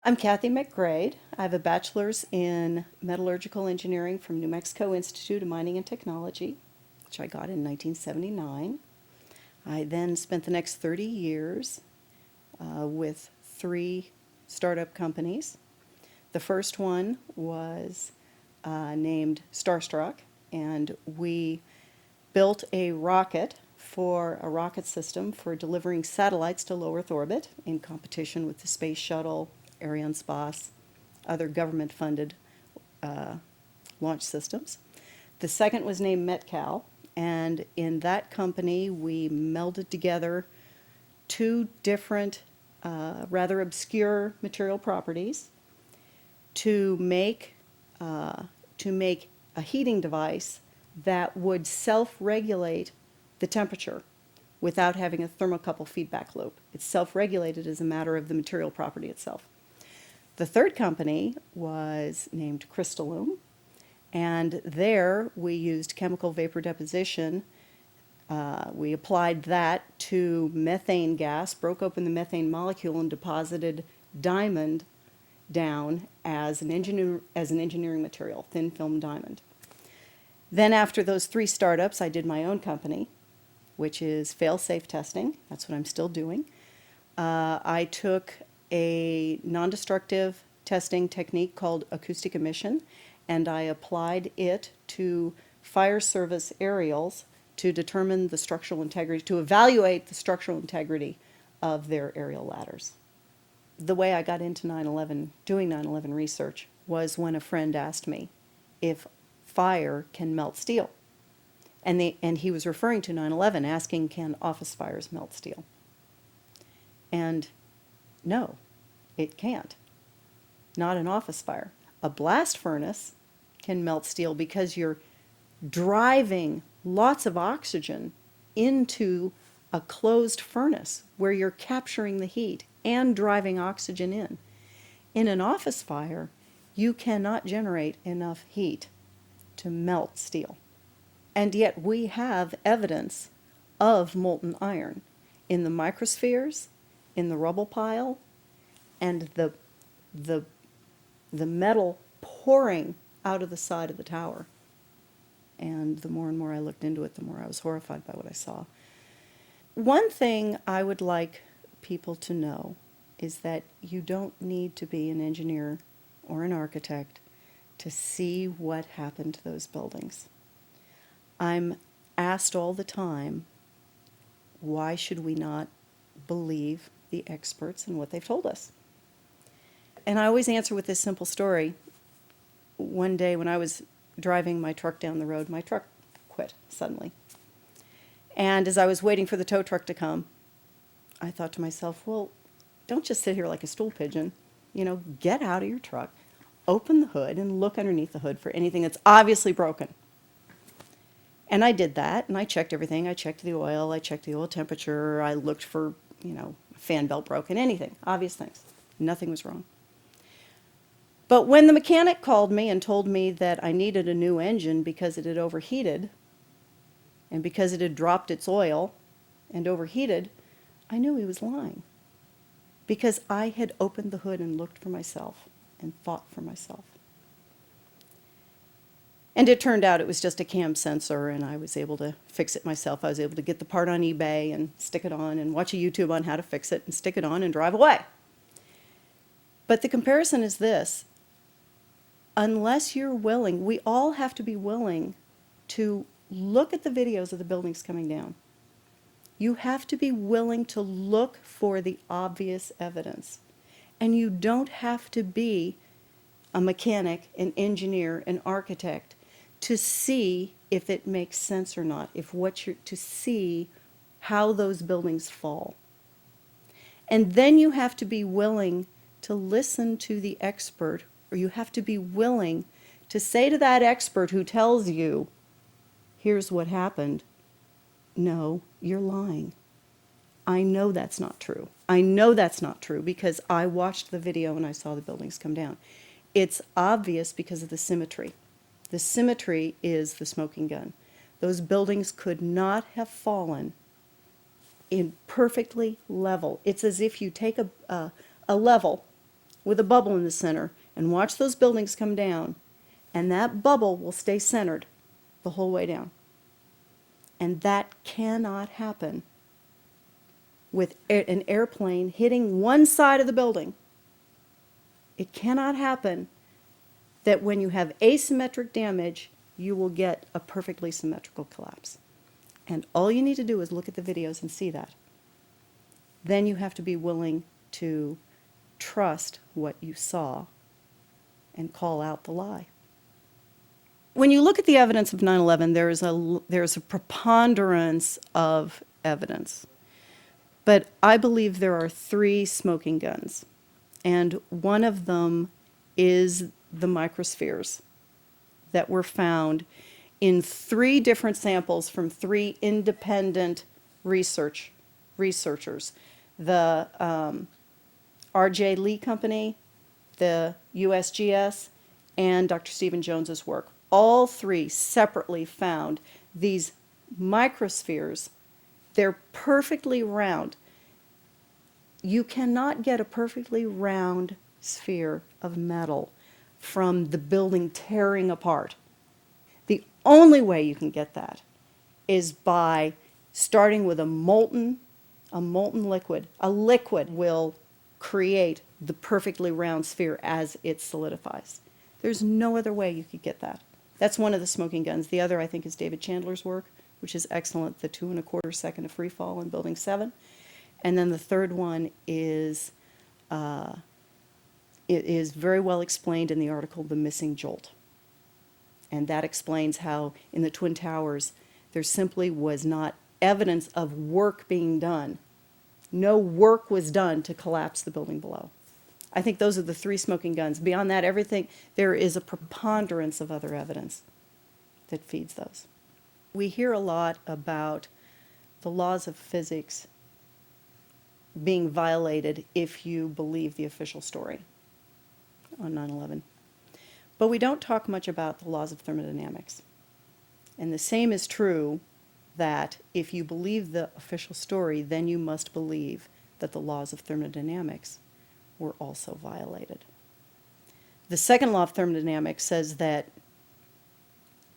I'm Kathy McGrade. I have a bachelor's in Metallurgical Engineering from New Mexico Institute of Mining and Technology, which I got in 1979. I then spent the next 30 years with three startup companies. The first one was named Starstruck, and we built a rocket system for delivering satellites to low Earth orbit in competition with the Space Shuttle, Arianespace, other government-funded launch systems. The second was named Metcal, and in that company we melded together two different, rather obscure material properties to make a heating device that would self-regulate the temperature without having a thermocouple feedback loop. It's self-regulated as a matter of the material property itself. The third company was named Crystalloom, and there we used chemical vapor deposition. We applied that to methane gas, broke open the methane molecule, and deposited diamond down as an engineering material, thin film diamond. Then after those three startups, I did my own company, which is fail-safe testing. That's what I'm still doing. I took a non-destructive testing technique called acoustic emission, and I applied it to fire service aerials to determine the structural integrity, to evaluate the structural integrity of their aerial ladders. The way I got into 9/11, doing 9/11 research, was when a friend asked me if fire can melt steel. And he was referring to 9/11, asking, can office fires melt steel? And no, it can't. Not an office fire. A blast furnace can melt steel because you're driving lots of oxygen into a closed furnace where you're capturing the heat and driving oxygen in. In an office fire, you cannot generate enough heat to melt steel. And yet we have evidence of molten iron in the microspheres, in the rubble pile, and the metal pouring out of the side of the tower. And the more and more I looked into it, the more I was horrified by what I saw. One thing I would like people to know is that you don't need to be an engineer or an architect to see what happened to those buildings. I'm asked all the time, why should we not believe the experts and what they've told us? And I always answer with this simple story. One day when I was driving my truck down the road, my truck quit suddenly. And as I was waiting for the tow truck to come, I thought to myself, well, don't just sit here like a stool pigeon. Get out of your truck, open the hood, and look underneath the hood for anything that's obviously broken. And I did that, and I checked everything. I checked the oil temperature, I looked for, fan belt broken, anything, obvious things. Nothing was wrong. But when the mechanic called me and told me that I needed a new engine because it had overheated, and because it had dropped its oil and overheated, I knew he was lying. Because I had opened the hood and looked for myself and thought for myself. And it turned out it was just a cam sensor, and I was able to fix it myself. I was able to get the part on eBay and stick it on and watch a YouTube on how to fix it and stick it on and drive away. But the comparison is this. Unless you're willing, we all have to be willing to look at the videos of the buildings coming down. You have to be willing to look for the obvious evidence. And you don't have to be a mechanic, an engineer, an architect to see if it makes sense or not, to see how those buildings fall. And then you have to be willing to listen to the expert, or you have to be willing to say to that expert who tells you, here's what happened, no, you're lying. I know that's not true. I know that's not true because I watched the video and I saw the buildings come down. It's obvious because of the symmetry. The symmetry is the smoking gun. Those buildings could not have fallen in perfectly level. It's as if you take a level with a bubble in the center and watch those buildings come down, and that bubble will stay centered the whole way down. And that cannot happen with an airplane hitting one side of the building. It cannot happen that when you have asymmetric damage, you will get a perfectly symmetrical collapse. And all you need to do is look at the videos and see that. Then you have to be willing to trust what you saw and call out the lie. When you look at the evidence of 9/11, there's a preponderance of evidence. But I believe there are three smoking guns. And one of them is the microspheres that were found in 3 different samples from 3 independent researchers. The R.J. Lee Company, the USGS, and Dr. Stephen Jones's work. All 3 separately found these microspheres. They're perfectly round. You cannot get a perfectly round sphere of metal from the building tearing apart. The only way you can get that is by starting with a molten liquid. A liquid will create the perfectly round sphere as it solidifies. There's no other way you could get that. That's one of the smoking guns. The other, I think, is David Chandler's work, which is excellent, the 2 1/4 second of free fall in Building 7. And then the third one is, it is very well explained in the article, The Missing Jolt. And that explains how in the Twin Towers, there simply was not evidence of work being done. No work was done to collapse the building below. I think those are the 3 smoking guns. Beyond that, everything, there is a preponderance of other evidence that feeds those. We hear a lot about the laws of physics being violated if you believe the official story on 9/11. But we don't talk much about the laws of thermodynamics. And the same is true that if you believe the official story, then you must believe that the laws of thermodynamics were also violated. The second law of thermodynamics says that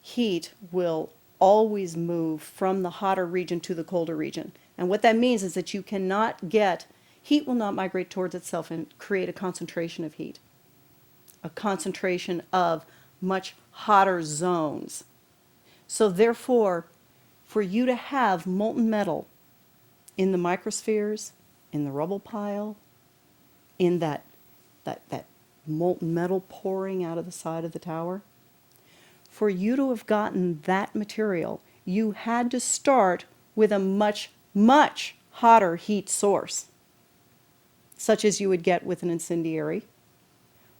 heat will always move from the hotter region to the colder region. And what that means is that you cannot get, heat will not migrate towards itself and create a concentration of heat, a concentration of much hotter zones. So therefore, for you to have molten metal in the microspheres, in the rubble pile, in that molten metal pouring out of the side of the tower, for you to have gotten that material, you had to start with a much, much hotter heat source, such as you would get with an incendiary.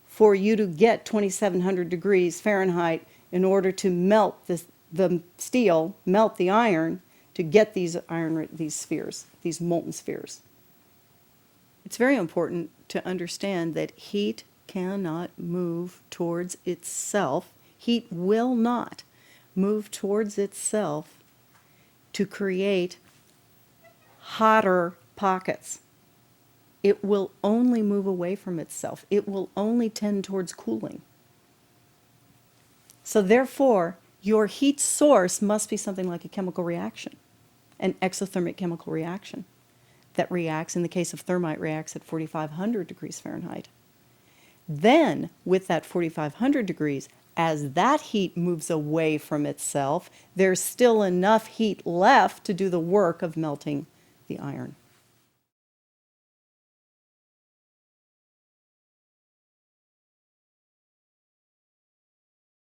For you to get 2,700 degrees Fahrenheit in order to melt the steel, melt the iron, to get these spheres, these molten spheres. It's very important to understand that heat cannot move towards itself. Heat will not move towards itself to create hotter pockets. It will only move away from itself. It will only tend towards cooling. So therefore, your heat source must be something like a chemical reaction, an exothermic chemical reaction that reacts, in the case of thermite, reacts at 4,500 degrees Fahrenheit. Then, with that 4,500 degrees, as that heat moves away from itself, there's still enough heat left to do the work of melting the iron.